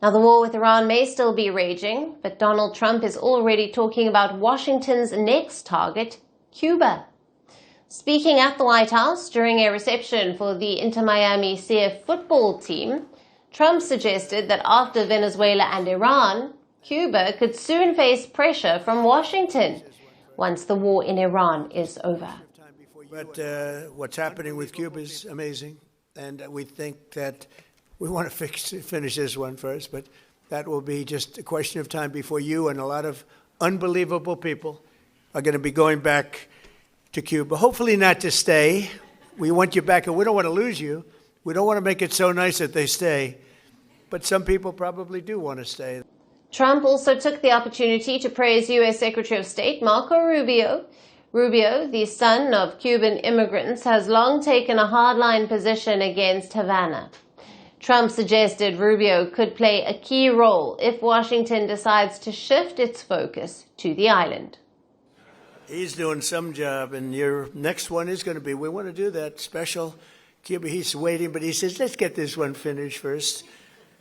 Now, the war with Iran may still be raging, but Donald Trump is already talking about Washington's next target, Cuba. Speaking at the White House during a reception for the Inter-Miami CF football team, Trump suggested that after Venezuela and Iran, Cuba could soon face pressure from Washington once the war in Iran is over. But what's happening with Cuba is amazing, and we think that we want to finish this one first, but that will be just a question of time before you and a lot of unbelievable people are going to be going back to Cuba. Hopefully not to stay. We want you back, and we don't want to lose you. We don't want to make it so nice that they stay, but some people probably do want to stay. Trump also took the opportunity to praise U.S. Secretary of State Marco Rubio. Rubio, the son of Cuban immigrants, has long taken a hardline position against Havana. Trump suggested Rubio could play a key role if Washington decides to shift its focus to the island. He's doing some job, and your next one is going to be, we want to do that special Cuba. He's waiting, but he says, let's get this one finished first.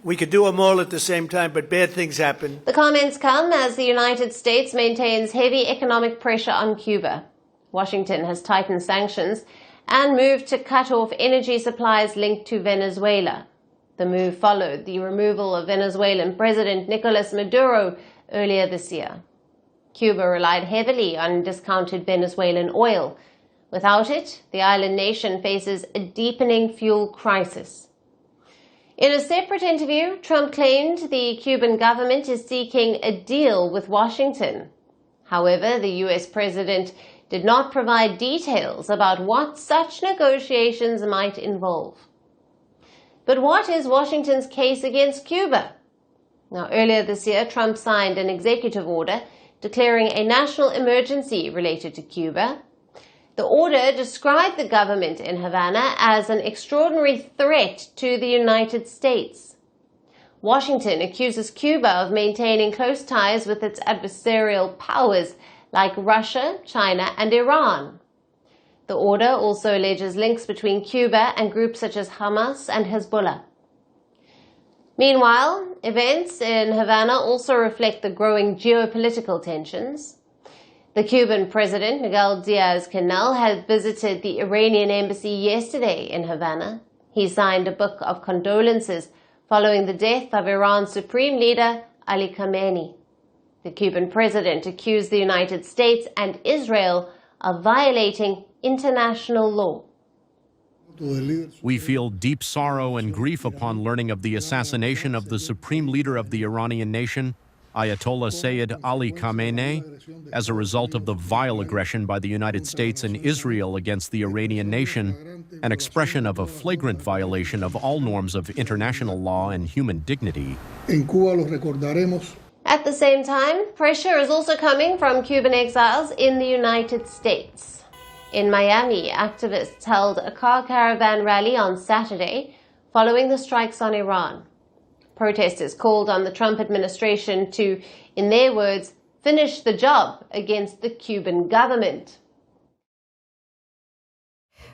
We could do them all at the same time, but bad things happen. The comments come as the United States maintains heavy economic pressure on Cuba. Washington has tightened sanctions and moved to cut off energy supplies linked to Venezuela. The move followed the removal of Venezuelan President Nicolas Maduro earlier this year. Cuba relied heavily on discounted Venezuelan oil. Without it, the island nation faces a deepening fuel crisis. In a separate interview, Trump claimed the Cuban government is seeking a deal with Washington. However, the U.S. president did not provide details about what such negotiations might involve. But what is Washington's case against Cuba? Now, earlier this year, Trump signed an executive order declaring a national emergency related to Cuba. The order described the government in Havana as an extraordinary threat to the United States. Washington accuses Cuba of maintaining close ties with its adversarial powers like Russia, China, and Iran. The order also alleges links between Cuba and groups such as Hamas and Hezbollah. Meanwhile, events in Havana also reflect the growing geopolitical tensions. The Cuban president, Miguel Díaz Canel, had visited the Iranian embassy yesterday in Havana. He signed a book of condolences following the death of Iran's supreme leader, Ali Khamenei. The Cuban president accused the United States and Israel of violating international law. We feel deep sorrow and grief upon learning of the assassination of the supreme leader of the Iranian nation, Ayatollah Sayyid Ali Khamenei, as a result of the vile aggression by the United States and Israel against the Iranian nation, an expression of a flagrant violation of all norms of international law and human dignity. At the same time, pressure is also coming from Cuban exiles in the United States. In Miami, activists held a car caravan rally on Saturday following the strikes on Iran. Protesters called on the Trump administration to, in their words, finish the job against the Cuban government.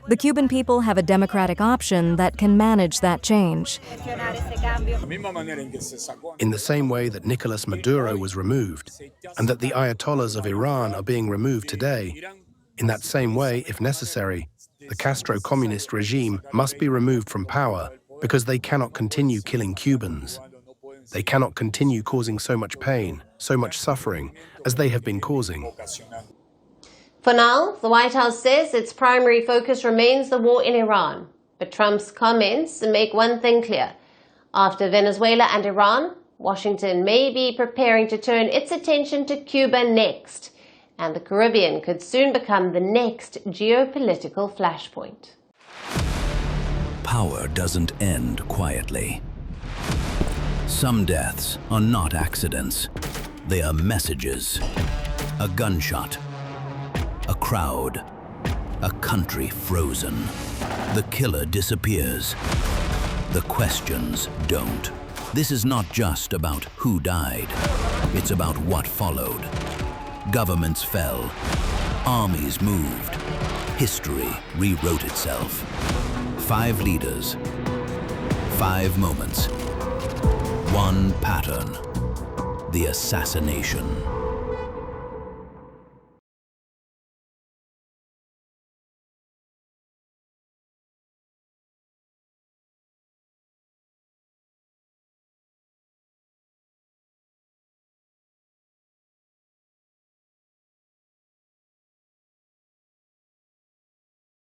The Cuban people have a democratic option that can manage that change. In the same way that Nicolas Maduro was removed, and that the Ayatollahs of Iran are being removed today, in that same way, if necessary, the Castro communist regime must be removed from power because they cannot continue killing Cubans. They cannot continue causing so much pain, so much suffering, as they have been causing. For now, the White House says its primary focus remains the war in Iran. But Trump's comments make one thing clear. After Venezuela and Iran, Washington may be preparing to turn its attention to Cuba next. And the Caribbean could soon become the next geopolitical flashpoint. Power doesn't end quietly. Some deaths are not accidents. They are messages. A gunshot. A crowd. A country frozen. The killer disappears. The questions don't. This is not just about who died. It's about what followed. Governments fell. Armies moved. History rewrote itself. 5 leaders. 5 moments. One pattern: the assassination.